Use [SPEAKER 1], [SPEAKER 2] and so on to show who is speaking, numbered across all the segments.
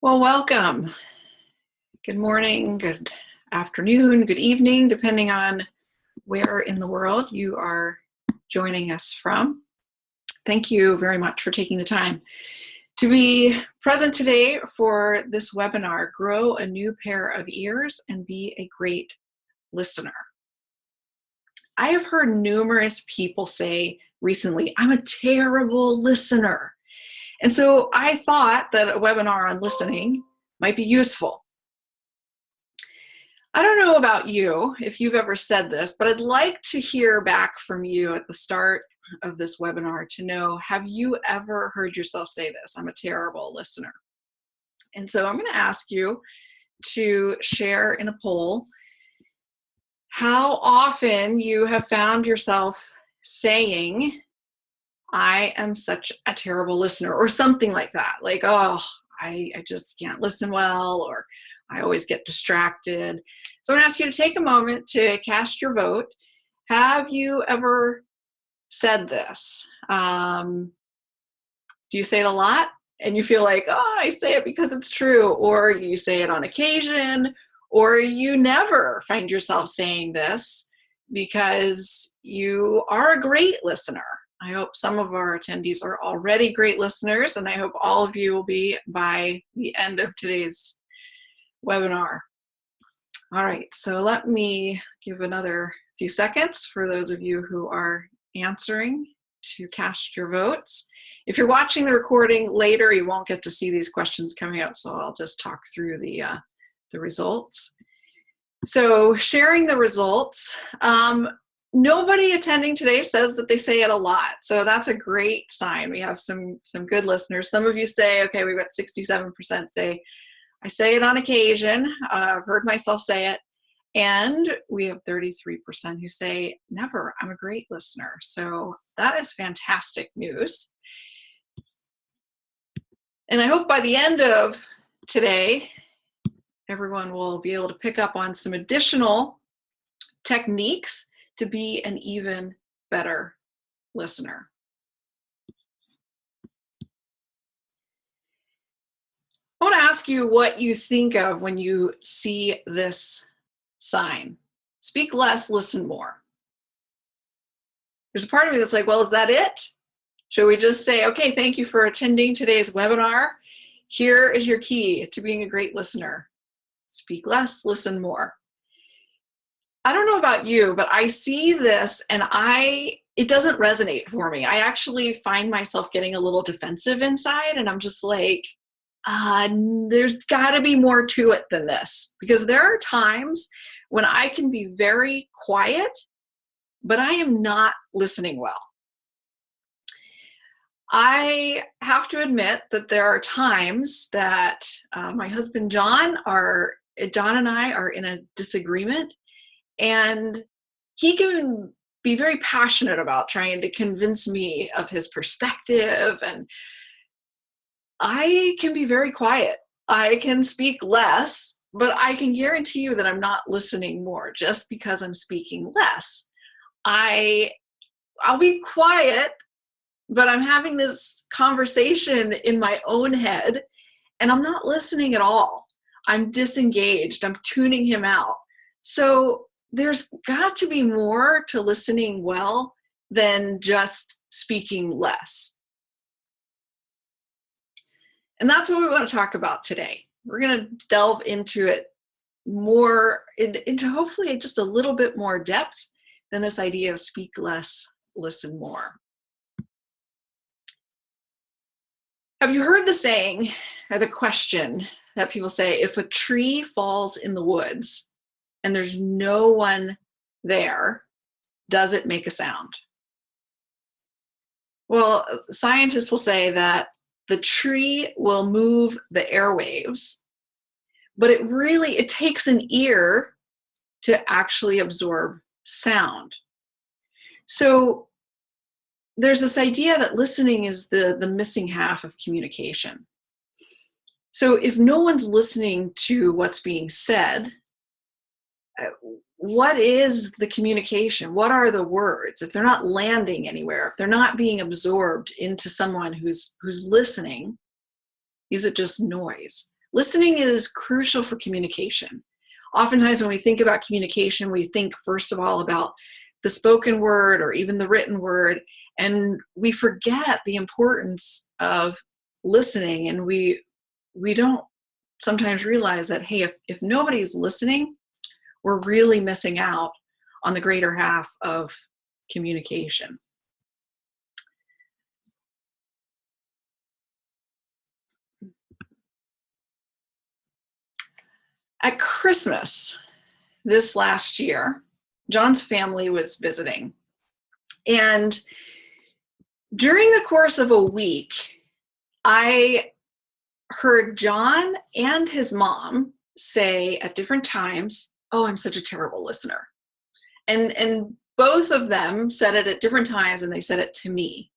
[SPEAKER 1] Well, welcome. Good morning, good afternoon, good evening, depending on where in the world you are joining us from. Thank you very much for taking the time to be present today for this webinar, Grow a New Pair of Ears and Be a Great Listener. I have heard numerous people say recently, I'm a terrible listener. And so I thought that a webinar on listening might be useful. I don't know about you, if you've ever said this, but I'd like to hear back from you at the start of this webinar to know, have you ever heard yourself say this? I'm a terrible listener. And so I'm going to ask you to share in a poll how often you have found yourself saying, I am such a terrible listener, or something like that. Like, oh, I just can't listen well, or I always get distracted. So I'm gonna ask you to take a moment to cast your vote. Have you ever said this? Do you say it a lot and you feel like, oh, I say it because it's true, or you say it on occasion, or you never find yourself saying this because you are a great listener? I hope some of our attendees are already great listeners, and I hope all of you will be by the end of today's webinar. All right, so let me give another few seconds for those of you who are answering to cast your votes. If you're watching the recording later, you won't get to see these questions coming out, so I'll just talk through the results. So sharing the results, nobody attending today says that they say it a lot, so that's a great sign. We have some good listeners. Some of you say, okay, we've got 67% say, I say it on occasion, I've heard myself say it, and we have 33% who say, never, I'm a great listener. So that is fantastic news. And I hope by the end of today, everyone will be able to pick up on some additional techniques to be an even better listener. I want to ask you what you think of when you see this sign. Speak less, listen more. There's a part of me that's like, well, is that it? Should we just say, okay, thank you for attending today's webinar. Here is your key to being a great listener. Speak less, listen more. I don't know about you, but I see this and it doesn't resonate for me. I actually find myself getting a little defensive inside, and I'm just like, there's got to be more to it than this. Because there are times when I can be very quiet, but I am not listening well. I have to admit that there are times that my husband John and I are in a disagreement, and he can be very passionate about trying to convince me of his perspective, and I can be very quiet. I can speak less, but I can guarantee you that I'm not listening more just because I'm speaking less. I'll be quiet, but I'm having this conversation in my own head, and I'm not listening at all. I'm disengaged. I'm tuning him out. So there's got to be more to listening well than just speaking less. And that's what we want to talk about today. We're going to delve into it more, into hopefully just a little bit more depth than this idea of speak less, listen more. Have you heard the saying, or the question that people say, if a tree falls in the woods and there's no one there, does it make a sound? Well, scientists will say that the tree will move the airwaves, but it takes an ear to actually absorb sound. So there's this idea that listening is the missing half of communication. So if no one's listening to what's being said, what is the communication? What are the words? If they're not landing anywhere, if they're not being absorbed into someone who's listening, is it just noise? Listening is crucial for communication. Oftentimes when we think about communication, we think first of all about the spoken word or even the written word, and we forget the importance of listening, and we don't sometimes realize that, hey, if nobody's listening, we're really missing out on the greater half of communication. At Christmas this last year, John's family was visiting. And during the course of a week, I heard John and his mom say at different times, "Oh, I'm such a terrible listener." And both of them said it at different times, and they said it to me.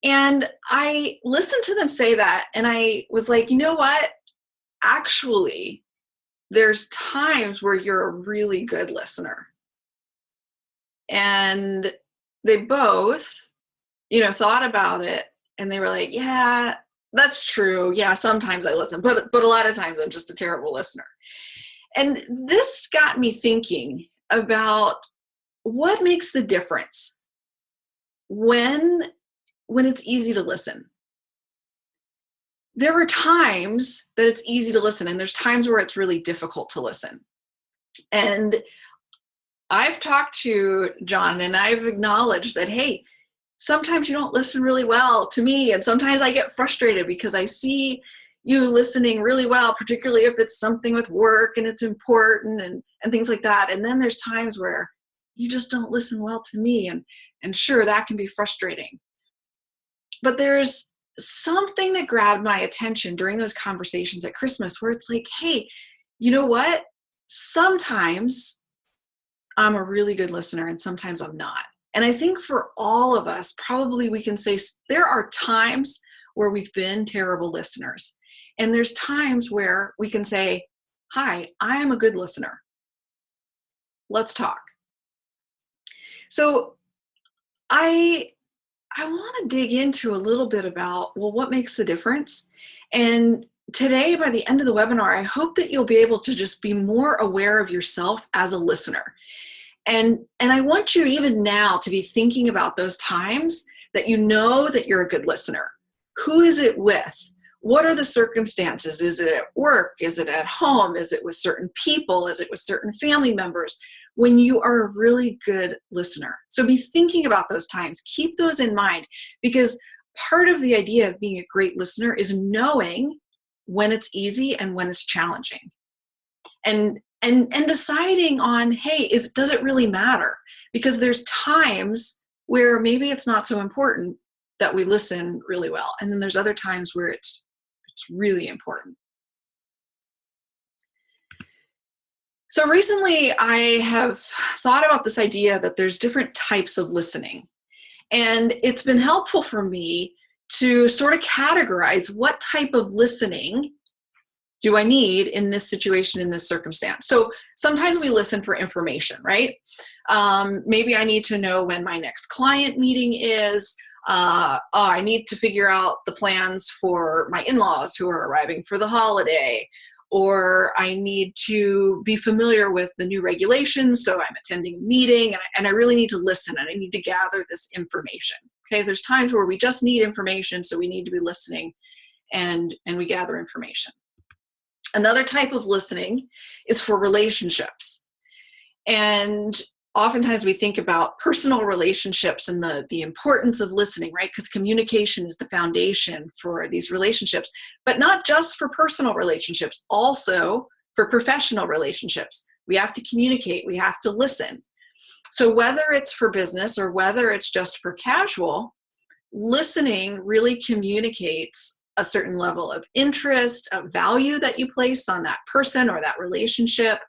[SPEAKER 1] And I listened to them say that, and I was like, you know what? Actually, there's times where you're a really good listener. And they both, thought about it, and they were like, yeah, that's true. Yeah, sometimes I listen, but a lot of times I'm just a terrible listener. And this got me thinking about what makes the difference when it's easy to listen. There are times that it's easy to listen, and there's times where it's really difficult to listen. And I've talked to John, and I've acknowledged that, hey, sometimes you don't listen really well to me, and sometimes I get frustrated because I see you listening really well, particularly if it's something with work and it's important and things like that. And then there's times where you just don't listen well to me, and sure, that can be frustrating. But there's something that grabbed my attention during those conversations at Christmas where it's like, hey, you know what? Sometimes I'm a really good listener and sometimes I'm not. And I think for all of us, probably we can say there are times where we've been terrible listeners. And there's times where we can say, hi, I am a good listener. Let's talk. So I want to dig into a little bit about, well, what makes the difference? And today, by the end of the webinar, I hope that you'll be able to just be more aware of yourself as a listener. And I want you even now to be thinking about those times that you know that you're a good listener. Who is it with? What are the circumstances? Is it at work? Is it at home? Is it with certain people? Is it with certain family members? When you are a really good listener. So be thinking about those times. Keep those in mind, because part of the idea of being a great listener is knowing when it's easy and when it's challenging. And deciding on, hey, does it really matter? Because there's times where maybe it's not so important that we listen really well. And then there's other times where it's really important. So recently I have thought about this idea that there's different types of listening. And it's been helpful for me to sort of categorize what type of listening do I need in this situation, in this circumstance. So sometimes we listen for information, right? Maybe I need to know when my next client meeting is. I need to figure out the plans for my in-laws who are arriving for the holiday. Or I need to be familiar with the new regulations, so I'm attending a meeting, and I really need to listen, and I need to gather this information. Okay, there's times where we just need information, so we need to be listening, and we gather information. Another type of listening is for relationships. And oftentimes we think about personal relationships and the importance of listening, right? Because communication is the foundation for these relationships, but not just for personal relationships, also for professional relationships. We have to communicate, we have to listen. So whether it's for business or whether it's just for casual, listening really communicates a certain level of interest, of value that you place on that person or that relationship,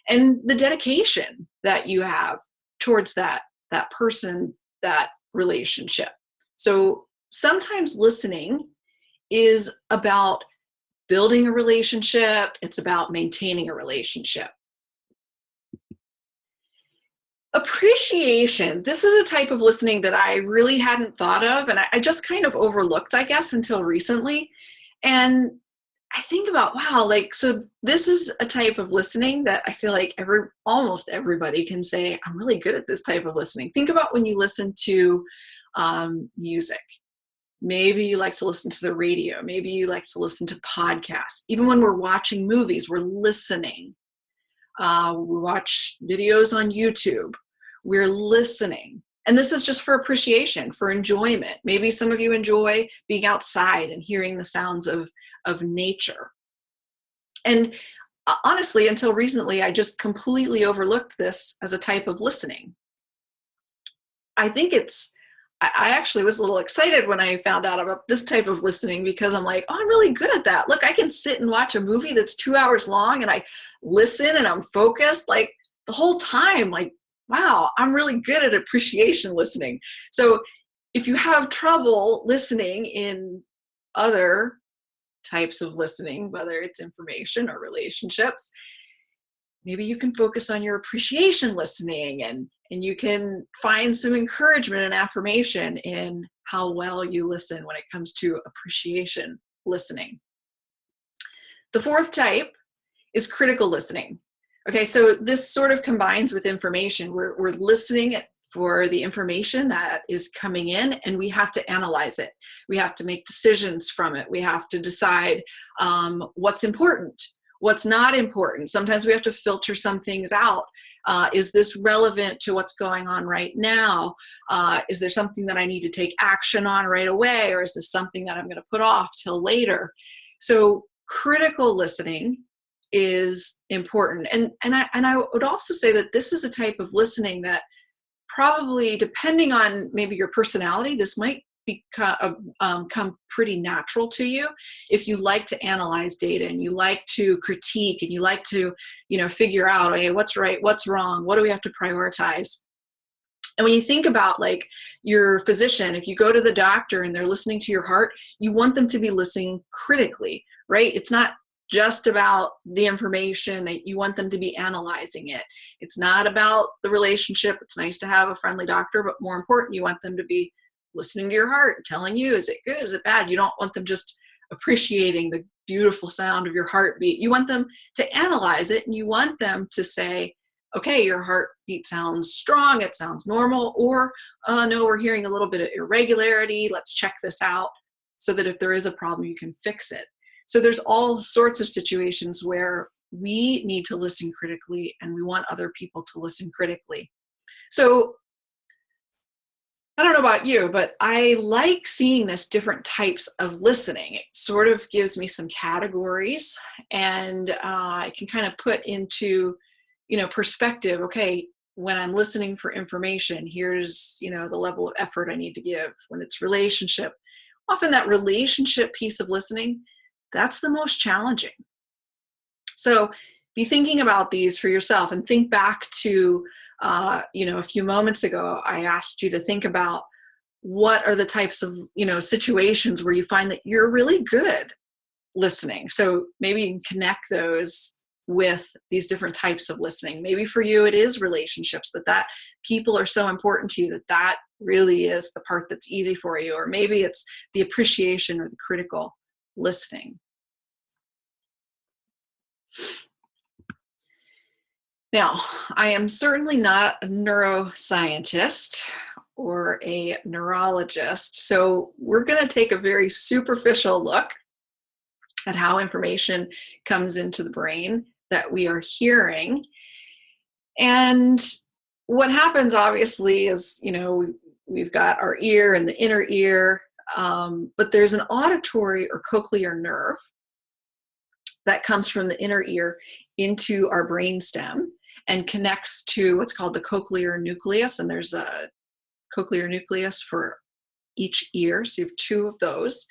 [SPEAKER 1] and the dedication that you have towards that person, that relationship. So sometimes listening is about building a relationship. It's about maintaining a relationship. Appreciation. This is a type of listening that I really hadn't thought of, and I just kind of overlooked, I guess, until recently. And I think about, wow, like, so this is a type of listening that I feel like almost everybody can say, I'm really good at this type of listening. Think about when you listen to music. Maybe you like to listen to the radio. Maybe you like to listen to podcasts. Even when we're watching movies, we're listening. We watch videos on YouTube. We're listening. And this is just for appreciation, for enjoyment. Maybe some of you enjoy being outside and hearing the sounds of nature. And honestly, until recently, I just completely overlooked this as a type of listening. I actually was a little excited when I found out about this type of listening, because I'm like, oh, I'm really good at that. Look, I can sit and watch a movie that's 2 hours long and I listen and I'm focused like the whole time. Like, wow, I'm really good at appreciation listening. So if you have trouble listening in other types of listening, whether it's information or relationships, maybe you can focus on your appreciation listening, and you can find some encouragement and affirmation in how well you listen when it comes to appreciation listening. The fourth type is critical listening. Okay, so this sort of combines with information. We're listening for the information that is coming in, and we have to analyze it. We have to make decisions from it. We have to decide what's important, what's not important. Sometimes we have to filter some things out. Is this relevant to what's going on right now? Is there something that I need to take action on right away? Or is this something that I'm going to put off till later? So critical listening is important. And I would also say that this is a type of listening that probably, depending on maybe your personality, this might come pretty natural to you. If you like to analyze data and you like to critique and you like to, figure out, okay, what's right, what's wrong, what do we have to prioritize? And when you think about like your physician, if you go to the doctor and they're listening to your heart, you want them to be listening critically, right? It's not just about the information, that you want them to be analyzing it. It's not about the relationship. It's nice to have a friendly doctor, but more important, you want them to be listening to your heart and telling you, is it good, is it bad? You don't want them just appreciating the beautiful sound of your heartbeat. You want them to analyze it, and you want them to say, okay, your heartbeat sounds strong, it sounds normal, or no, we're hearing a little bit of irregularity, let's check this out, so that if there is a problem, you can fix it. So there's all sorts of situations where we need to listen critically, and we want other people to listen critically. So I don't know about you, but I like seeing this different types of listening. It sort of gives me some categories, and I can kind of put into, perspective, okay, when I'm listening for information, here's, the level of effort I need to give. When it's relationship, often that relationship piece of listening, that's the most challenging. So be thinking about these for yourself, and think back to, a few moments ago, I asked you to think about what are the types of, situations where you find that you're really good listening. So maybe you can connect those with these different types of listening. Maybe for you, it is relationships, that people are so important to you that really is the part that's easy for you. Or maybe it's the appreciation or the critical listening. Now, I am certainly not a neuroscientist or a neurologist, so we're going to take a very superficial look at how information comes into the brain that we are hearing. And what happens, obviously, is, we've got our ear and the inner ear, but there's an auditory or cochlear nerve that comes from the inner ear into our brainstem and connects to what's called the cochlear nucleus. And there's a cochlear nucleus for each ear, so you have two of those.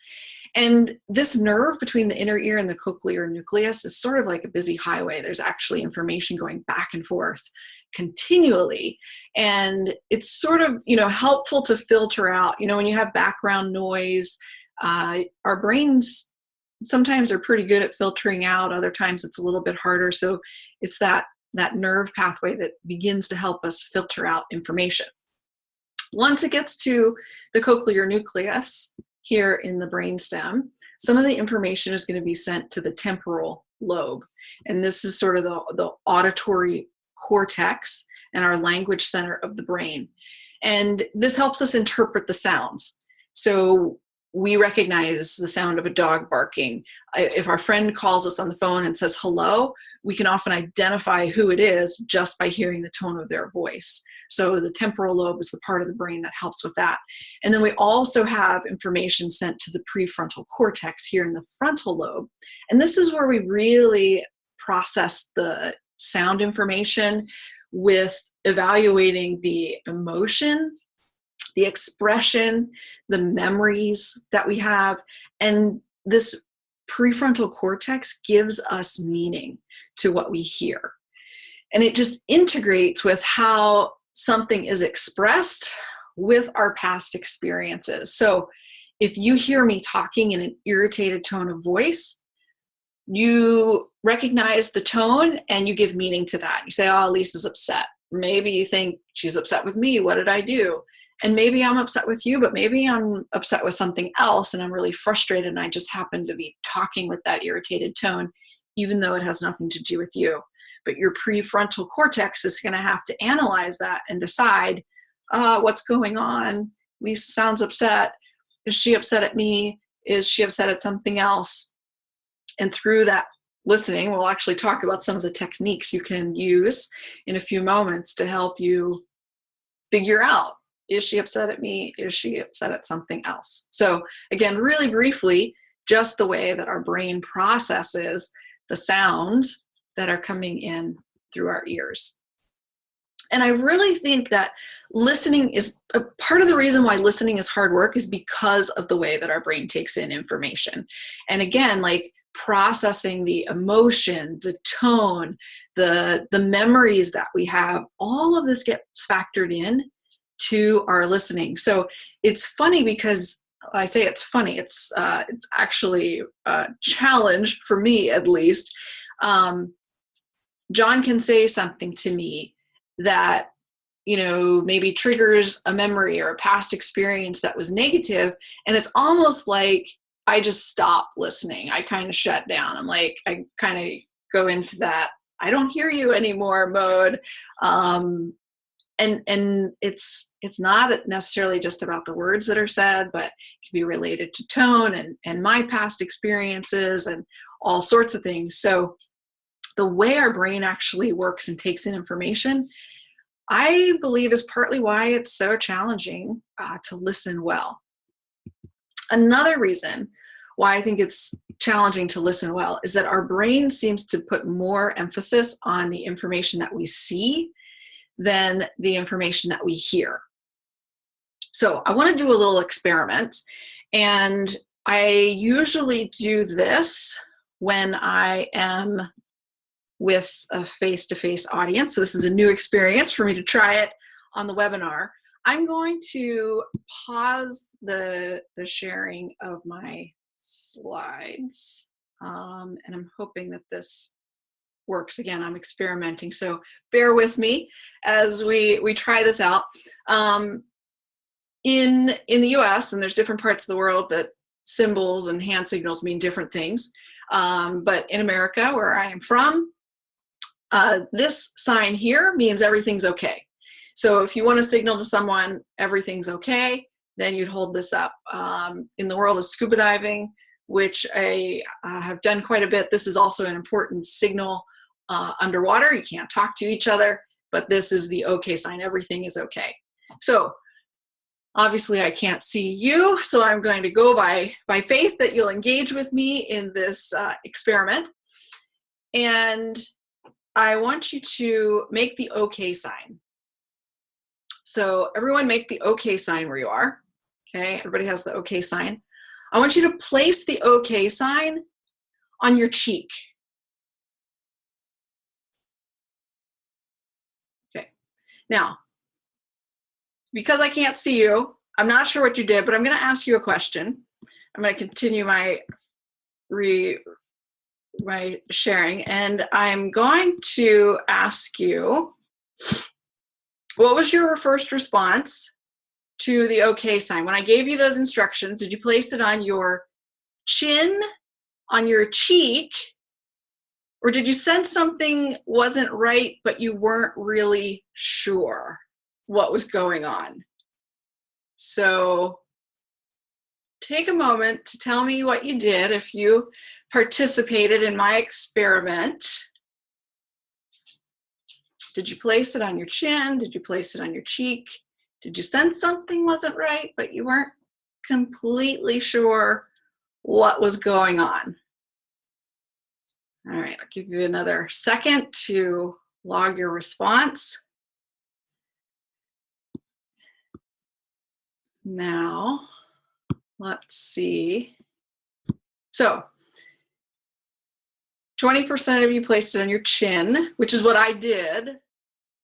[SPEAKER 1] And this nerve between the inner ear and the cochlear nucleus is sort of like a busy highway. There's actually information going back and forth continually. And it's sort of, helpful to filter out, when you have background noise, our brains sometimes are pretty good at filtering out. Other times it's a little bit harder. So it's that nerve pathway that begins to help us filter out information. Once it gets to the cochlear nucleus here in the brainstem, some of the information is going to be sent to the temporal lobe. And this is sort of the auditory cortex and our language center of the brain. And this helps us interpret the sounds. So we recognize the sound of a dog barking. If our friend calls us on the phone and says hello, we can often identify who it is just by hearing the tone of their voice. So the temporal lobe is the part of the brain that helps with that. And then we also have information sent to the prefrontal cortex here in the frontal lobe. And this is where we really process the sound information with evaluating the emotion, the expression, the memories that we have. And this prefrontal cortex gives us meaning to what we hear. And it just integrates with how something is expressed with our past experiences. So if you hear me talking in an irritated tone of voice, you recognize the tone and you give meaning to that. You say, oh, Lisa's upset. Maybe you think she's upset with me. What did I do? And maybe I'm upset with you, but maybe I'm upset with something else and I'm really frustrated and I just happen to be talking with that irritated tone, even though it has nothing to do with you. But your prefrontal cortex is going to have to analyze that and decide what's going on. Lisa sounds upset. Is she upset at me? Is she upset at something else? And through that listening, we'll actually talk about some of the techniques you can use in a few moments to help you figure out, is she upset at me? Is she upset at something else? So again, really briefly, just the way that our brain processes the sounds that are coming in through our ears. And I really think that listening is a part of the reason why listening is hard work is because of the way that our brain takes in information. And again, like processing the emotion, the tone, the memories that we have, all of this gets factored in to our listening. So it's funny because I say it's funny. It's actually a challenge for me, at least. John can say something to me that, you know, maybe triggers a memory or a past experience that was negative, and it's almost like I just stop listening. I kind of shut down. I'm like, I kind of go into that I don't hear you anymore mode. And it's not necessarily just about the words that are said, but it can be related to tone and my past experiences and all sorts of things. So the way our brain actually works and takes in information, I believe, is partly why it's so challenging to listen well. Another reason why I think it's challenging to listen well is that our brain seems to put more emphasis on the information that we see than the information that we hear. So I want to do a little experiment, and I usually do this when I am with a face-to-face audience. So this is a new experience for me to try it on the webinar. I'm going to pause the sharing of my slides, and I'm hoping that this works. Again, I'm experimenting, so bear with me as we try this out. In the US, and there's different parts of the world that symbols and hand signals mean different things, but in America, where I am from, this sign here means everything's okay. So if you want to signal to someone everything's okay, then you'd hold this up. In the world of scuba diving, which I have done quite a bit, this is also an important signal underwater. You can't talk to each other, but this is the okay sign. Everything is okay. So obviously I can't see you, so I'm going to go by faith that you'll engage with me in this experiment. And I want you to make the okay sign. So everyone make the okay sign where you are. Okay, everybody has the okay sign. I want you to place the okay sign on your cheek. Okay, now, because I can't see you, I'm not sure what you did, but I'm going to ask you a question. I'm going to continue my sharing, and I'm going to ask you, what was your first response to the okay sign? When I gave you those instructions, did you place it on your chin on your cheek, or did you sense something wasn't right, but you weren't really sure what was going on? So take a moment to tell me what you did if you participated in my experiment. Did you place it on your chin? Did you place it on your cheek? Did you sense something wasn't right, but you weren't completely sure what was going on? All right, I'll give you another second to log your response. Now, let's see. So 20% of you placed it on your chin, which is what I did.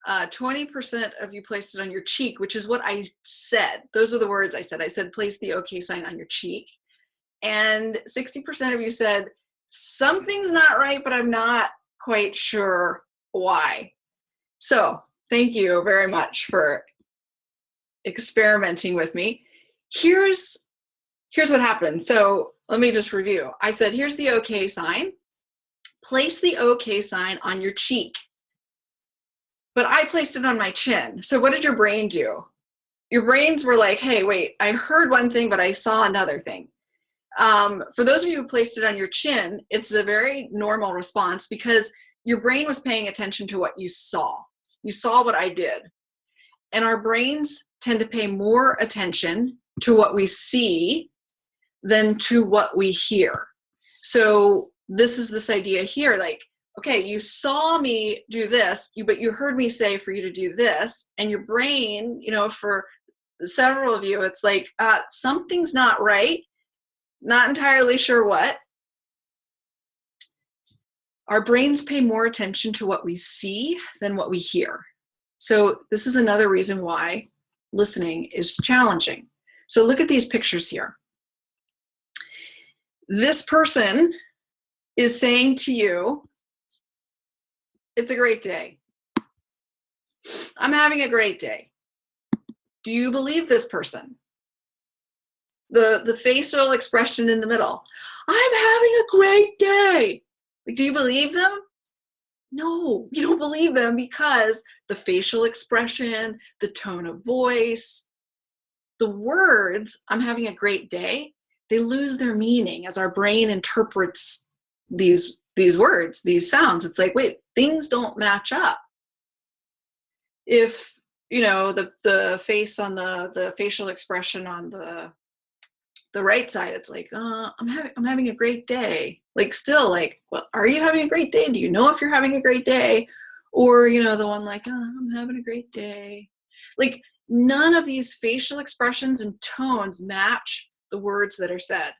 [SPEAKER 1] 20% of you placed it on your cheek, which is what I said. Those are the words I said. I said, place the OK sign on your cheek. And 60% of you said, something's not right, but I'm not quite sure why. So thank you very much for experimenting with me. Here's what happened. So let me just review. I said, here's the OK sign. Place the OK sign on your cheek. But I placed it on my chin. So what did your brain do? Your brains were like, hey, wait, I heard one thing, but I saw another thing. For those of you who placed it on your chin, it's a very normal response because your brain was paying attention to what you saw. You saw what I did. And our brains tend to pay more attention to what we see than to what we hear. So this is this idea here, like, okay, you saw me do this, but you heard me say for you to do this, and your brain, you know, for several of you, it's like, something's not right, not entirely sure what. Our brains pay more attention to what we see than what we hear. So this is another reason why listening is challenging. So look at these pictures here. This person is saying to you, it's a great day. I'm having a great day. Do you believe this person? The facial expression in the middle. I'm having a great day. Do you believe them? No, you don't believe them because the facial expression, the tone of voice, the words, I'm having a great day, they lose their meaning as our brain interprets these words, these sounds. It's like, wait, things don't match up. If, you know, the face on the facial expression on the right side, it's like, I'm having a great day. Like, still, like, well, are you having a great day? Do you know if you're having a great day? Or, you know, the one like, I'm having a great day. Like, none of these facial expressions and tones match the words that are said.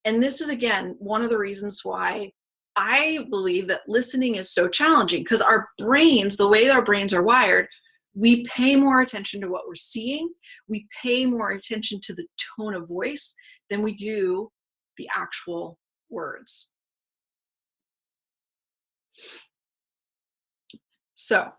[SPEAKER 1] And this is, again, one of the reasons why I believe that listening is so challenging, because our brains, the way our brains are wired, we pay more attention to what we're seeing. We pay more attention to the tone of voice than we do the actual words. So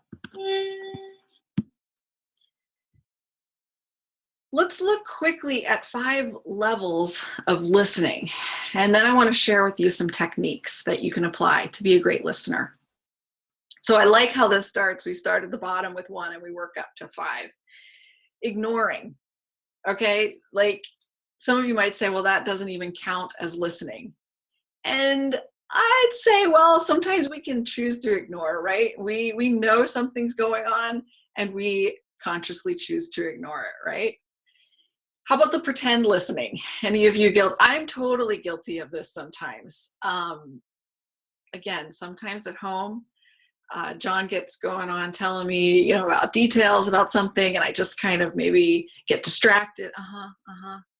[SPEAKER 1] let's look quickly at 5 levels of listening. And then I want to share with you some techniques that you can apply to be a great listener. So I like how this starts. We start at the bottom with 1 and we work up to 5. Ignoring. Okay, like some of you might say, well, that doesn't even count as listening. And I'd say, well, sometimes we can choose to ignore, right? We know something's going on and we consciously choose to ignore it, right? How about the pretend listening? Any of you guilty? I'm totally guilty of this sometimes. Again, sometimes at home, John gets going on telling me, you know, about details about something, and I just kind of maybe get distracted.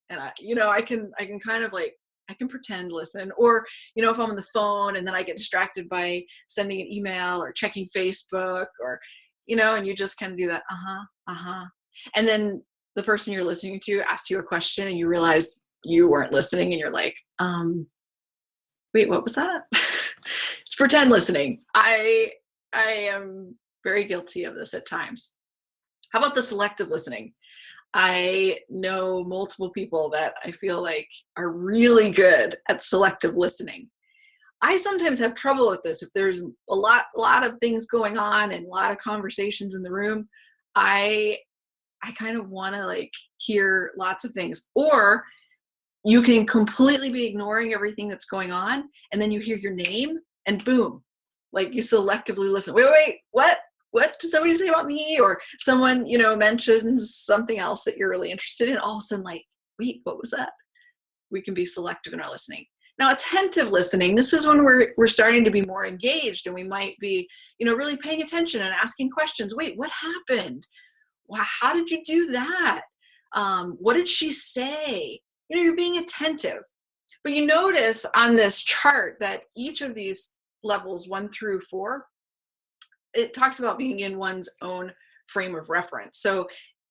[SPEAKER 1] And I can kind of like, I can pretend listen, or, you know, if I'm on the phone and then I get distracted by sending an email or checking Facebook, or, you know, and you just kind of do that, and then the person you're listening to asks you a question and you realize you weren't listening, and you're like, wait, what was that? It's pretend listening. I am very guilty of this at times. How about the selective listening? I know multiple people that I feel like are really good at selective listening. I sometimes have trouble with this. If there's a lot of things going on and a lot of conversations in the room, I I kind of want to like hear lots of things. Or you can completely be ignoring everything that's going on, and then you hear your name, and boom, like you selectively listen. Wait, wait, wait, what? What did somebody say about me? Or someone, mentions something else that you're really interested in. All of a sudden, like, wait, what was that? We can be selective in our listening. Now, attentive listening, this is when we're starting to be more engaged, and we might be, really paying attention and asking questions. Wait, what happened? Wow, how did you do that? What did she say? You're being attentive. But you notice on this chart that each of these levels, 1 through 4, it talks about being in one's own frame of reference. So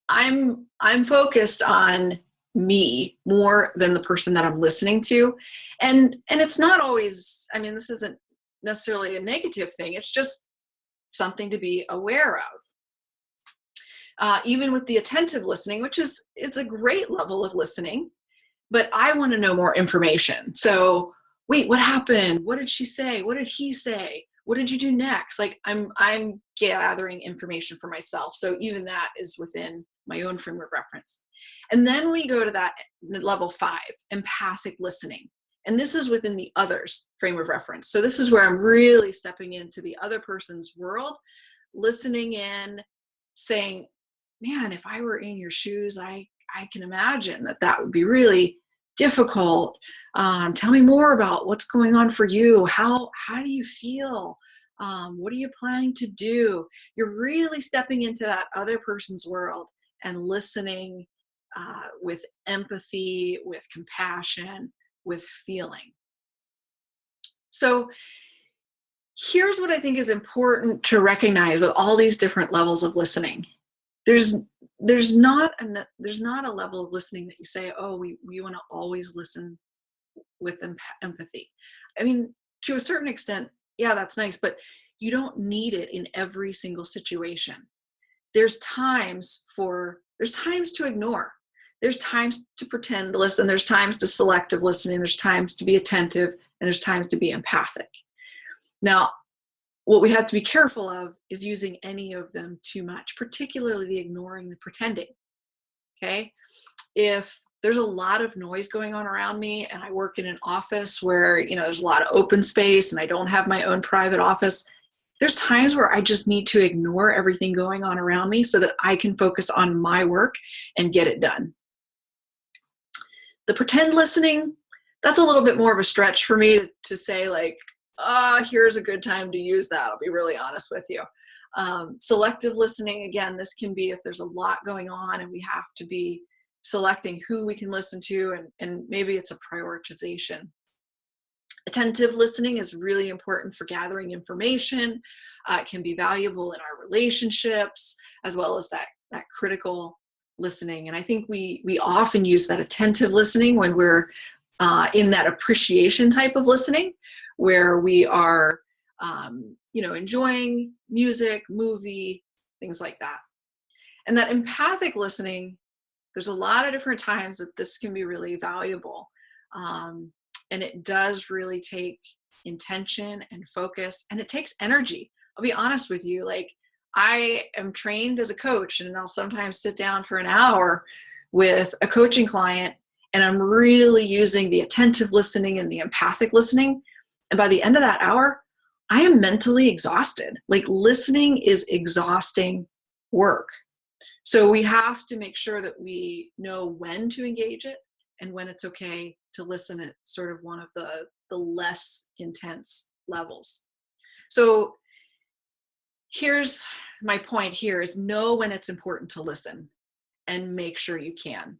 [SPEAKER 1] I'm focused on me more than the person that I'm listening to. And it's not always, this isn't necessarily a negative thing. It's just something to be aware of. Even with the attentive listening, which it's a great level of listening, but I want to know more information. So wait, what happened? What did she say? What did he say? What did you do next? Like I'm gathering information for myself. So even that is within my own frame of reference. And then we go to that level 5, empathic listening. And this is within the other's frame of reference. So this is where I'm really stepping into the other person's world, listening in, saying, man, if I were in your shoes, I can imagine that would be really difficult. Tell me more about what's going on for you. How do you feel? What are you planning to do? You're really stepping into that other person's world and listening with empathy, with compassion, with feeling. So here's what I think is important to recognize with all these different levels of listening. There's not a level of listening that you say, oh, we want to always listen with empathy. To a certain extent, yeah, that's nice, but you don't need it in every single situation. There's times to ignore. There's times to pretend to listen. There's times to selective listening. There's times to be attentive, and there's times to be empathic. Now, what we have to be careful of is using any of them too much, particularly the ignoring, the pretending. Okay? If there's a lot of noise going on around me and I work in an office where, there's a lot of open space and I don't have my own private office, there's times where I just need to ignore everything going on around me so that I can focus on my work and get it done. The pretend listening, that's a little bit more of a stretch for me to say like, here's a good time to use that. I'll be really honest with you. Selective listening, again, this can be if there's a lot going on and we have to be selecting who we can listen to, and maybe it's a prioritization. Attentive listening is really important for gathering information. It can be valuable in our relationships, as well as that critical listening. And I think we often use that attentive listening when we're in that appreciation type of listening, where we are, enjoying music, movie, things like that. And that empathic listening, there's a lot of different times that this can be really valuable. And it does really take intention and focus, and it takes energy. I'll be honest with you, like I am trained as a coach, and I'll sometimes sit down for an hour with a coaching client, and I'm really using the attentive listening and the empathic listening. And by the end of that hour, I am mentally exhausted. Like listening is exhausting work. So we have to make sure that we know when to engage it and when it's okay to listen at sort of one of the less intense levels. So here's my point here is know when it's important to listen and make sure you can.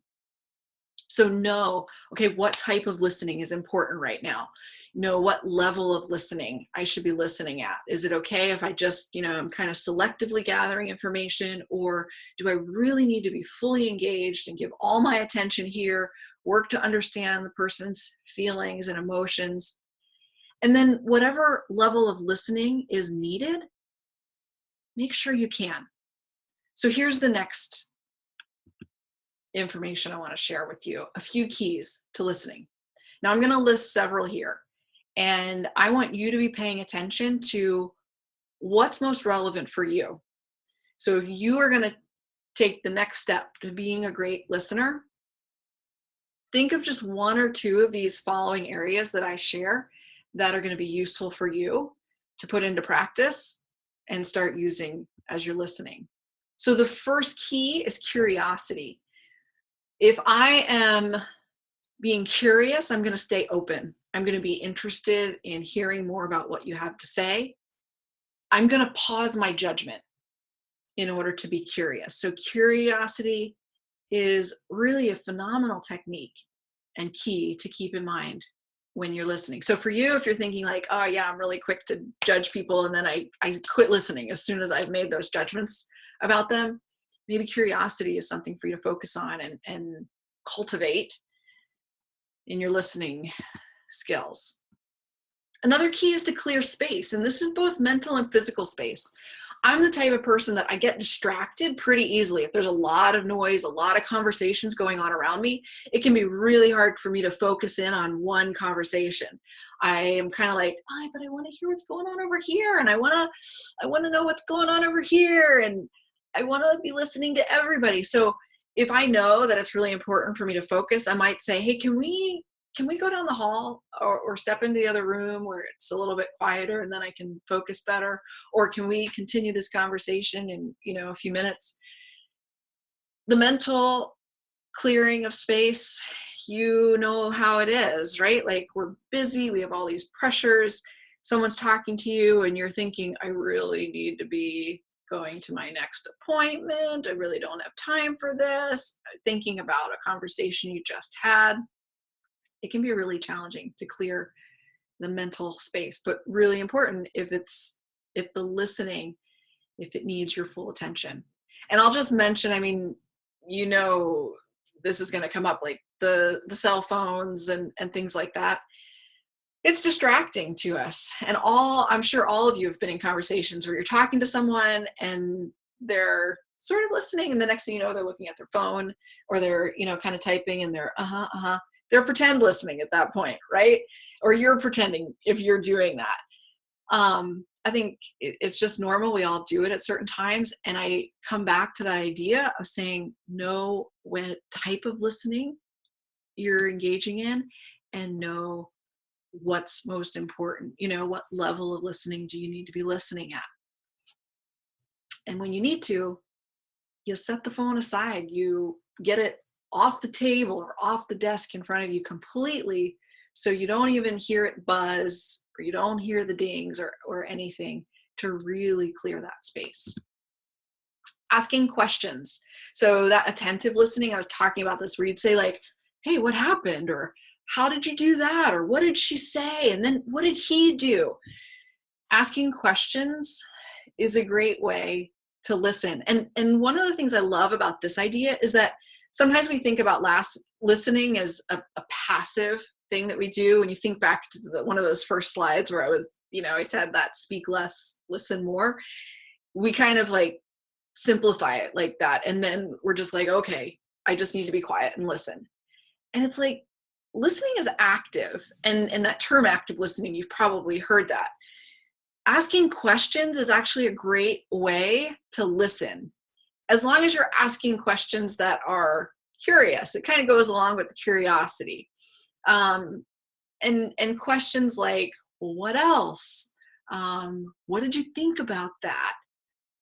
[SPEAKER 1] So know, okay, what type of listening is important right now? Know what level of listening I should be listening at. Is it okay if I just, I'm kind of selectively gathering information, or do I really need to be fully engaged and give all my attention here, work to understand the person's feelings and emotions? And then whatever level of listening is needed, make sure you can. So here's the next information I want to share with you, a few keys to listening. Now I'm going to list several here, and I want you to be paying attention to what's most relevant for you. So if you are going to take the next step to being a great listener, think of just one or two of these following areas that I share that are going to be useful for you to put into practice and start using as you're listening. So the first key is curiosity. If I am being curious, I'm going to stay open. I'm going to be interested in hearing more about what you have to say. I'm going to pause my judgment in order to be curious. So curiosity is really a phenomenal technique and key to keep in mind when you're listening. So for you, if you're thinking like, oh yeah, I'm really quick to judge people and then I quit listening as soon as I've made those judgments about them, maybe curiosity is something for you to focus on and cultivate in your listening skills. Another key is to clear space, and this is both mental and physical space. I'm the type of person that I get distracted pretty easily. If there's a lot of noise, a lot of conversations going on around me, it can be really hard for me to focus in on one conversation. I am kind of like, oh, but I want to hear what's going on over here, and I want to know what's going on over here, and I want to be listening to everybody. So if I know that it's really important for me to focus, I might say, hey, can we go down the hall or step into the other room where it's a little bit quieter and then I can focus better? Or can we continue this conversation in, a few minutes? The mental clearing of space, you know how it is, right? Like we're busy, we have all these pressures, someone's talking to you and you're thinking, I really need to be going to my next appointment. I really don't have time for this. Thinking about a conversation you just had. It can be really challenging to clear the mental space, but really important if the listening, if it needs your full attention. And I'll just mention, this is going to come up, like the cell phones and things like that. It's distracting to us. And I'm sure all of you have been in conversations where you're talking to someone and they're sort of listening, and the next thing you know, they're looking at their phone, or they're, kind of typing, and they're they're pretend listening at that point, right? Or you're pretending if you're doing that. I think it's just normal. We all do it at certain times. And I come back to that idea of saying, know what type of listening you're engaging in and know what's most important. What level of listening do you need to be listening at? And when you need to, you set the phone aside, you get it off the table or off the desk in front of you completely, so you don't even hear it buzz or you don't hear the dings or anything, to really clear that space. Asking questions. So that attentive listening, I was talking about this, where you'd say like, hey, what happened? Or how did you do that? Or what did she say? And then what did he do? Asking questions is a great way to listen. And one of the things I love about this idea is that sometimes we think about listening as a passive thing that we do. When you think back to one of those first slides where I said that speak less, listen more, we kind of like simplify it like that. And then we're just like, okay, I just need to be quiet and listen. And it's like, listening is active. And that term active listening, you've probably heard that. Asking questions is actually a great way to listen, as long as you're asking questions that are curious. It kind of goes along with the curiosity. And questions like, well, what else? What did you think about that?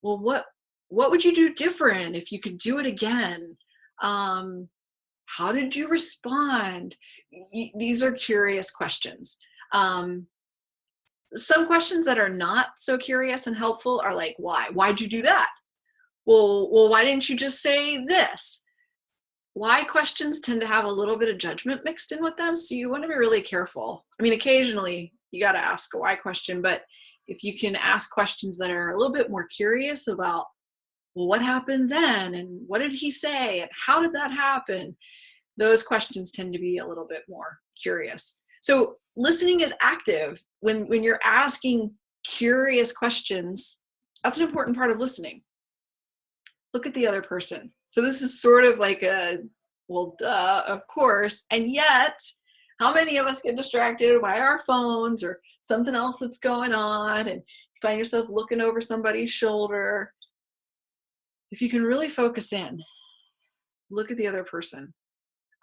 [SPEAKER 1] Well, what would you do different if you could do it again? How did you respond? These are curious questions. Some questions that are not so curious and helpful are like, why? Why'd you do that? Well, why didn't you just say this? Why questions tend to have a little bit of judgment mixed in with them, so you want to be really careful. Occasionally you got to ask a why question, but if you can ask questions that are a little bit more curious about, well, what happened then? And what did he say? And how did that happen? Those questions tend to be a little bit more curious. So listening is active. When you're asking curious questions, that's an important part of listening. Look at the other person. So this is sort of like a Well, duh, of course. And yet, how many of us get distracted by our phones or something else that's going on, and you find yourself looking over somebody's shoulder? If you can really focus in, look at the other person.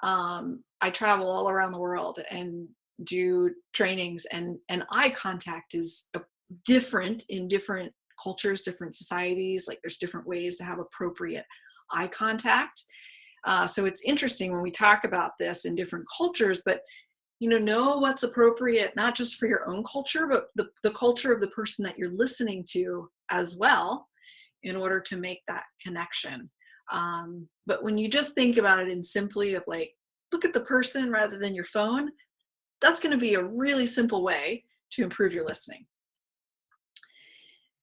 [SPEAKER 1] I travel all around the world and do trainings, and eye contact is different in different cultures, different societies. Like there's different ways to have appropriate eye contact. So it's interesting when we talk about this in different cultures, but know what's appropriate, not just for your own culture, but the culture of the person that you're listening to as well, in order to make that connection. But when you just think about it in simply of like, look at the person rather than your phone, that's going to be a really simple way to improve your listening.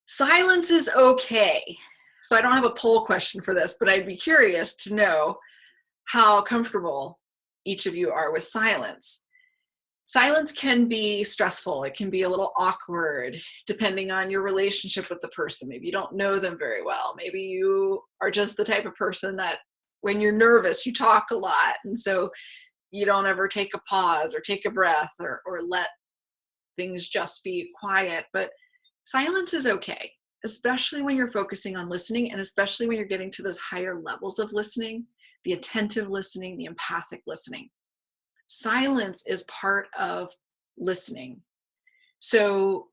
[SPEAKER 1] Silence is okay. So I don't have a poll question for this, but I'd be curious to know how comfortable each of you are with silence. Silence can be stressful. It can be a little awkward depending on your relationship with the person. Maybe you don't know them very well. Maybe you are just the type of person that when you're nervous, you talk a lot. And so you don't ever take a pause or take a breath or let things just be quiet. But silence is okay, especially when you're focusing on listening, and especially when you're getting to those higher levels of listening, the attentive listening, the empathic listening. Silence is part of listening. So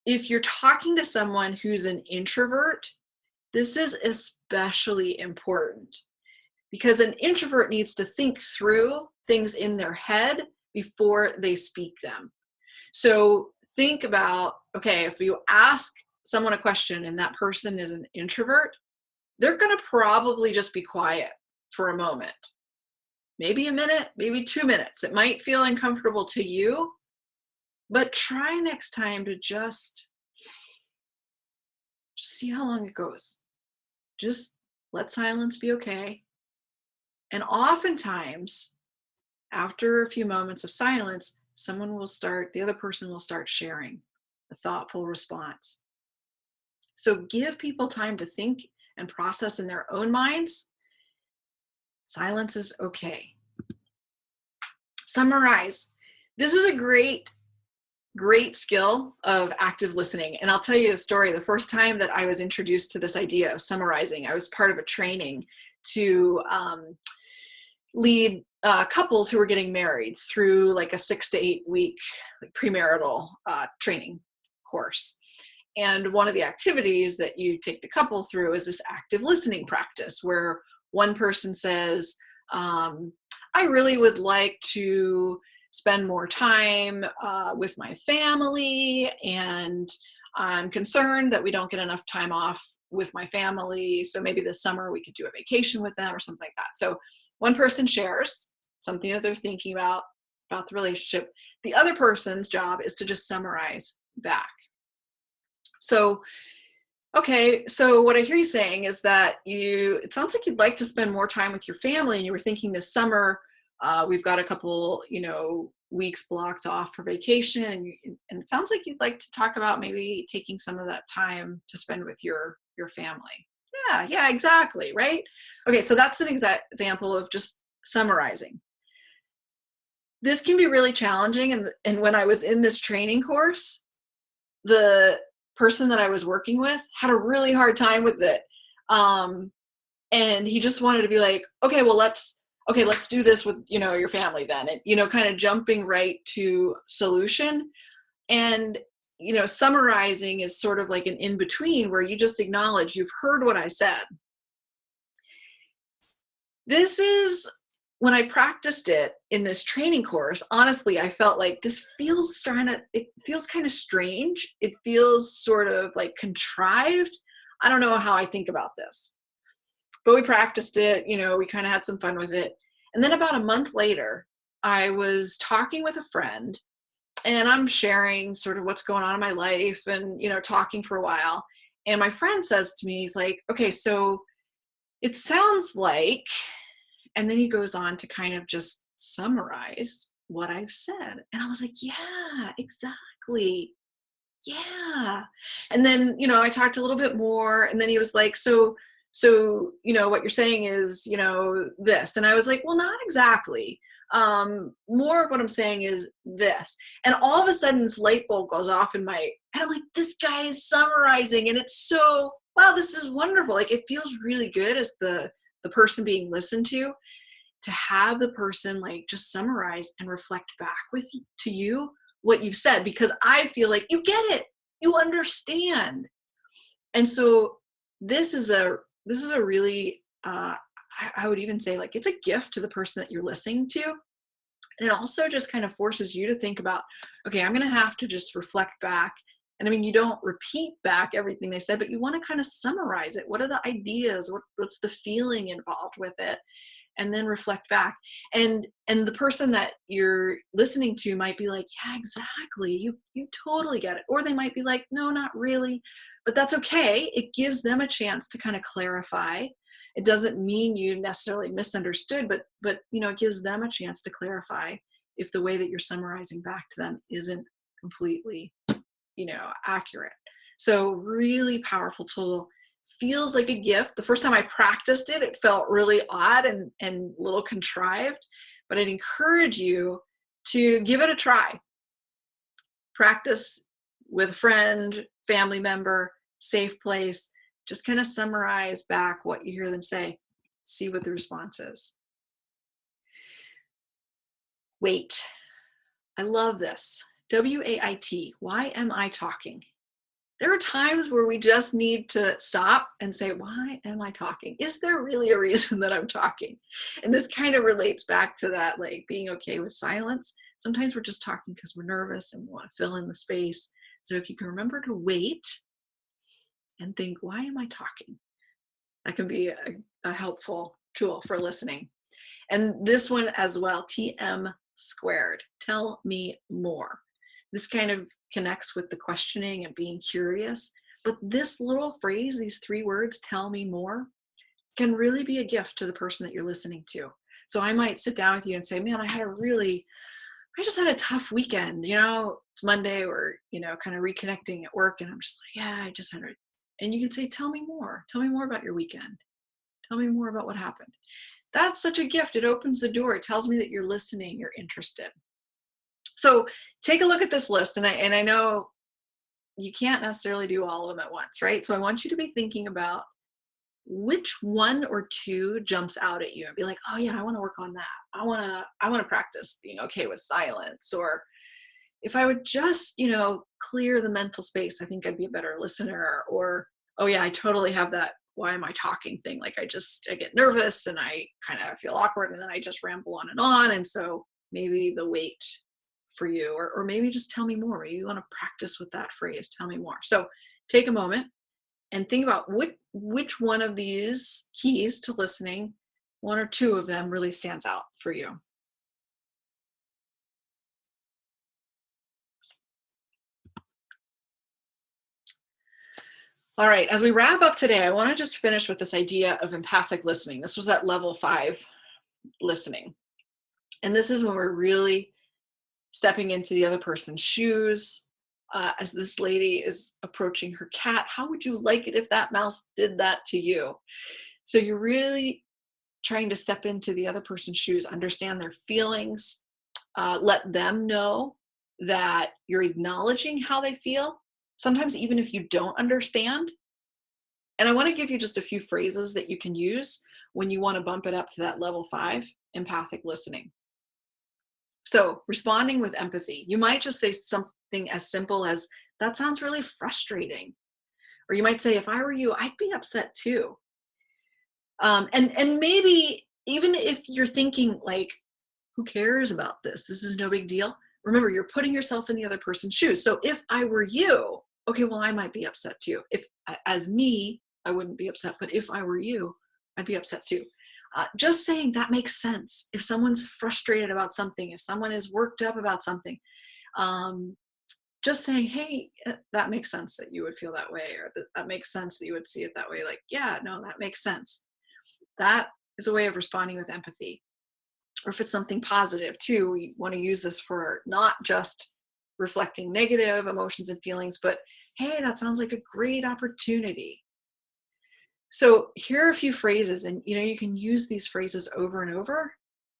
[SPEAKER 1] if you're talking to someone who's an introvert, this is especially important, because an introvert needs to think through things in their head before they speak them. So think about, okay, if you ask someone a question and that person is an introvert, they're going to probably just be quiet for a moment. Maybe a minute, maybe 2 minutes. It might feel uncomfortable to you, but try next time to just see how long it goes. Just let silence be okay. And oftentimes, after a few moments of silence, the other person will start sharing a thoughtful response. So give people time to think and process in their own minds. Silence is okay. Summarize. This is a great skill of active listening. And I'll tell you a story. The first time that I was introduced to this idea of summarizing, I was part of a training to lead couples who were getting married through like a 6 to 8 week premarital training course. And one of the activities that you take the couple through is this active listening practice, where one person says, I really would like to spend more time with my family, and I'm concerned that we don't get enough time off with my family, so maybe this summer we could do a vacation with them or something like that. So one person shares something that they're thinking about the relationship. The other person's job is to just summarize back. So, okay, so what I hear you saying is that it sounds like you'd like to spend more time with your family, and you were thinking this summer, we've got a couple, weeks blocked off for vacation, and it sounds like you'd like to talk about maybe taking some of that time to spend with your family. Yeah, exactly, right? Okay, so that's an example of just summarizing. This can be really challenging, and when I was in this training course, the person that I was working with had a really hard time with it. And he just wanted to be like, okay, well, let's do this with, your family then. And, kind of jumping right to solution. And, summarizing is sort of like an in-between where you just acknowledge you've heard what I said. This is, when I practiced it in this training course, honestly, I felt like it feels kind of strange. It feels sort of like contrived. I don't know how I think about this, but we practiced it, we kind of had some fun with it. And then about a month later, I was talking with a friend, and I'm sharing sort of what's going on in my life and, talking for a while. And my friend says to me, he's like, okay, so it sounds like, and then he goes on to kind of just summarize what I've said. And I was like, yeah, exactly. Yeah. And then, I talked a little bit more, and then he was like, so So, what you're saying is, this. And I was like, well, not exactly. More of what I'm saying is this. And all of a sudden this light bulb goes off and I'm like, this guy is summarizing, and it's so, wow, this is wonderful. Like, it feels really good as the person being listened to have the person like just summarize and reflect back to you what you've said, because I feel like you get it, you understand. And so this is a really, I would even say, like, it's a gift to the person that you're listening to. And it also just kind of forces you to think about, okay, I'm going to have to just reflect back. And I mean, you don't repeat back everything they said, but you want to kind of summarize it. What are the ideas? What's the feeling involved with it? And then reflect back. And the person that you're listening to might be like, yeah, exactly. You totally get it. Or they might be like, no, not really. But that's okay. It gives them a chance to kind of clarify. It doesn't mean you necessarily misunderstood, but it gives them a chance to clarify if the way that you're summarizing back to them isn't completely, accurate. So really powerful tool. Feels like a gift. The first time I practiced it, it felt really odd and a little contrived, but I'd encourage you to give it a try. Practice with a friend, family member, safe place. Just kind of summarize back what you hear them say. See what the response is. Wait. I love this. WAIT. Why am I talking? There are times where we just need to stop and say, why am I talking? Is there really a reason that I'm talking? And this kind of relates back to that, like, being okay with silence. Sometimes we're just talking because we're nervous and we want to fill in the space. So if you can remember to wait and think, why am I talking? That can be a helpful tool for listening. And this one as well, TM squared. Tell me more. This kind of connects with the questioning and being curious. But this little phrase, these 3 words, tell me more, can really be a gift to the person that you're listening to. So I might sit down with you and say, man, I just had a tough weekend. It's Monday, or, kind of reconnecting at work. And I'm just like, yeah, I just had a, and you can say, tell me more. Tell me more about your weekend. Tell me more about what happened. That's such a gift. It opens the door. It tells me that you're listening, you're interested. So take a look at this list, and I know you can't necessarily do all of them at once, right? So I want you to be thinking about which 1 or 2 jumps out at you and be like, oh yeah, I want to work on that. I want to practice being okay with silence. Or if I would just, clear the mental space, I think I'd be a better listener. Or, oh yeah, I totally have that why am I talking thing. Like I get nervous and I kind of feel awkward and then I just ramble on and on. And so maybe the wait for you, or maybe just tell me more. Maybe you want to practice with that phrase, tell me more. So take a moment and think about which one of these keys to listening, 1 or 2 of them, really stands out for you. All right, as we wrap up today, I want to just finish with this idea of empathic listening. This was at level 5 listening. And this is when we're really stepping into the other person's shoes. As this lady is approaching her cat, how would you like it if that mouse did that to you? So you're really trying to step into the other person's shoes, understand their feelings, let them know that you're acknowledging how they feel, sometimes even if you don't understand. And I want to give you just a few phrases that you can use when you want to bump it up to that level 5, empathic listening. So responding with empathy, you might just say something as simple as, that sounds really frustrating. Or you might say, if I were you, I'd be upset too. And maybe even if you're thinking like, who cares about this? This is no big deal. Remember, you're putting yourself in the other person's shoes. So if I were you, okay, well, I might be upset too. If as me, I wouldn't be upset, but if I were you, I'd be upset too. Just saying that makes sense. If someone's frustrated about something, if someone is worked up about something, just saying, hey, that makes sense that you would feel that way, or that makes sense that you would see it that way. Like, yeah, no, that makes sense. That is a way of responding with empathy. Or if it's something positive too, we want to use this for not just reflecting negative emotions and feelings, but hey, that sounds like a great opportunity. So here are a few phrases, and you can use these phrases over and over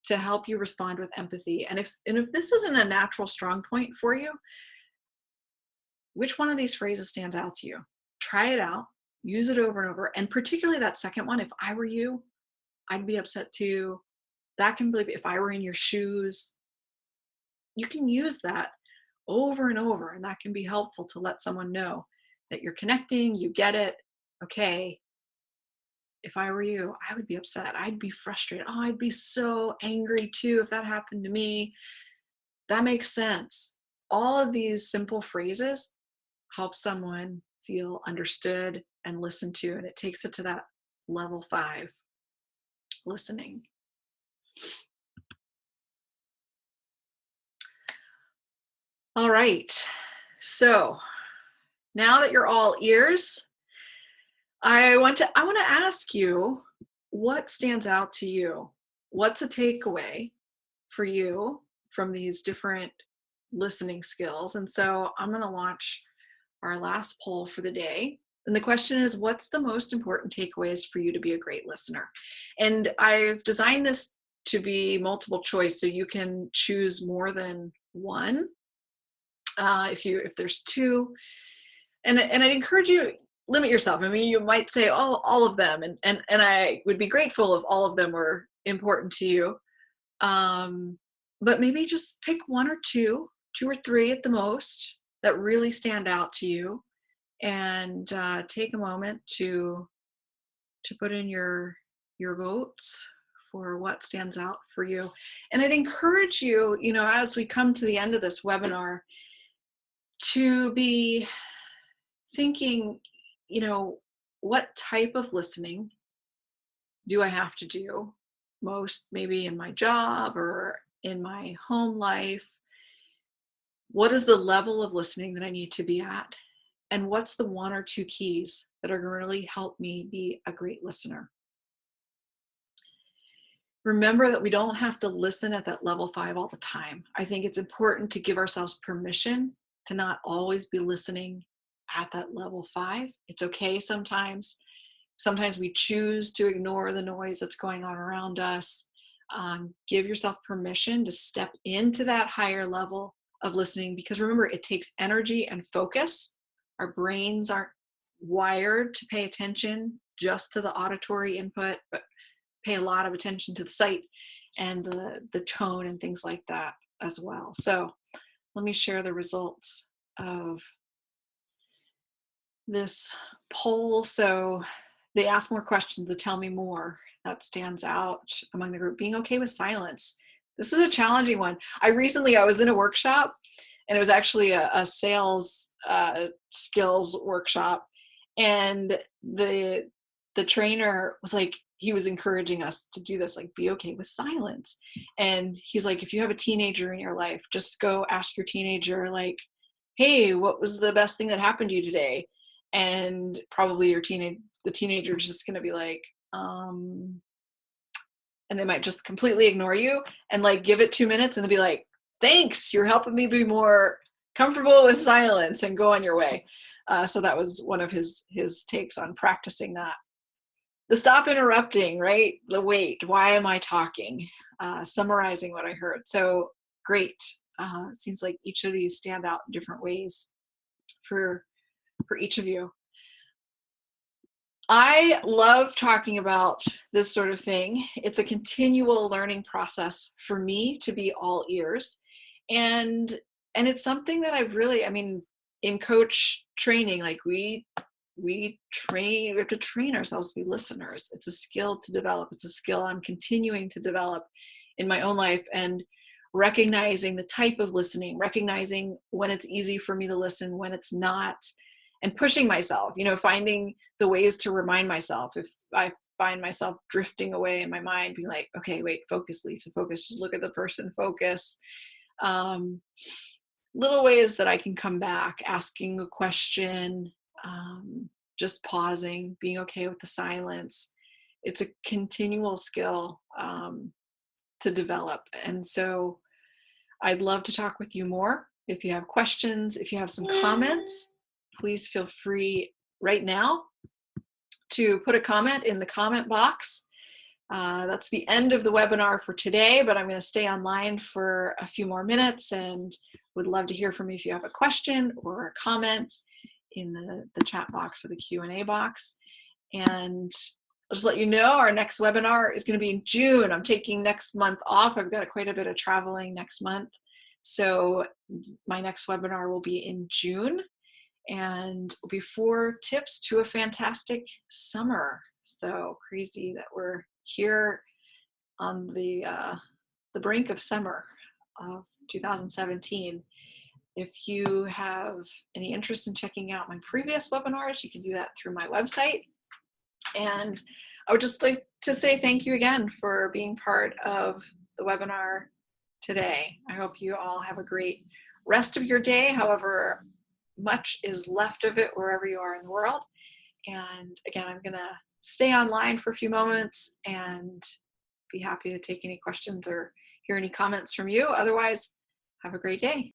[SPEAKER 1] to help you respond with empathy. And if this isn't a natural strong point for you, which one of these phrases stands out to you? Try it out, use it over and over, and particularly that second one. If I were you, I'd be upset too. That can really be, if I were in your shoes. You can use that over and over, and that can be helpful to let someone know that you're connecting, you get it. Okay, if I were you, I would be upset. I'd be frustrated. Oh, I'd be so angry too if that happened to me. That makes sense. All of these simple phrases help someone feel understood and listened to, and it takes it to that level 5 listening. All right. So now that you're all ears, I want to ask you, what stands out to you? What's a takeaway for you from these different listening skills? And so I'm going to launch our last poll for the day. And the question is, what's the most important takeaways for you to be a great listener? And I've designed this to be multiple choice, so you can choose more than one. If there's two, and I'd encourage you, limit yourself. I mean, you might say, oh, all of them, and I would be grateful if all of them were important to you. But maybe just pick one or two or three at the most, that really stand out to you, and take a moment to put in your votes for what stands out for you. And I'd encourage you, as we come to the end of this webinar, to be thinking, what type of listening do I have to do most, maybe in my job or in my home life? What is the level of listening that I need to be at? And what's the one or two keys that are going to really help me be a great listener? Remember that we don't have to listen at that level 5 all the time. I think it's important to give ourselves permission to not always be listening at that level 5. It's okay sometimes. Sometimes we choose to ignore the noise that's going on around us. Give yourself permission to step into that higher level of listening, because remember, it takes energy and focus. Our brains aren't wired to pay attention just to the auditory input, but pay a lot of attention to the sight and the tone and things like that as well. So let me share the results of this poll. So they asked more questions to tell me more. That stands out among the group. Being okay with silence. This is a challenging one. I was in a workshop, and it was actually a sales skills workshop. And the trainer was like, he was encouraging us to do this, like, be okay with silence. And he's like, if you have a teenager in your life, just go ask your teenager, like, hey, what was the best thing that happened to you today? And probably the teenager is just going to be like, and they might just completely ignore you, and like give it 2 minutes and they'll be like, thanks, you're helping me be more comfortable with silence, and go on your way. So that was one of his takes on practicing that. The stop interrupting, right? The wait, why am I talking? Summarizing what I heard. So great. It seems like each of these stand out in different ways for each of you. I love talking about this sort of thing. It's a continual learning process for me to be all ears. And it's something that I've really, in coach training, like we have to train ourselves to be listeners. It's a skill to develop. It's a skill I'm continuing to develop in my own life, and recognizing the type of listening, recognizing when it's easy for me to listen, when it's not, and pushing myself, finding the ways to remind myself. If I find myself drifting away in my mind, being like, okay, wait, focus, Lisa, focus, just look at the person, focus. Little ways that I can come back, asking a question, just pausing, being okay with the silence. It's a continual skill to develop. And so I'd love to talk with you more. If you have questions, if you have some comments, please feel free right now to put a comment in the comment box. That's the end of the webinar for today, but I'm going to stay online for a few more minutes and would love to hear from you if you have a question or a comment in the chat box or the Q&A box. And I'll just let you know our next webinar is going to be in June. I'm taking next month off. I've got quite a bit of traveling next month. So my next webinar will be in June, and will be 4 tips to a fantastic summer. So crazy that we're here on the brink of summer of 2017. If you have any interest in checking out my previous webinars, you can do that through my website. And I would just like to say thank you again for being part of the webinar today. I hope you all have a great rest of your day, however much is left of it wherever you are in the world. And again, I'm gonna stay online for a few moments and be happy to take any questions or hear any comments from you. Otherwise, have a great day.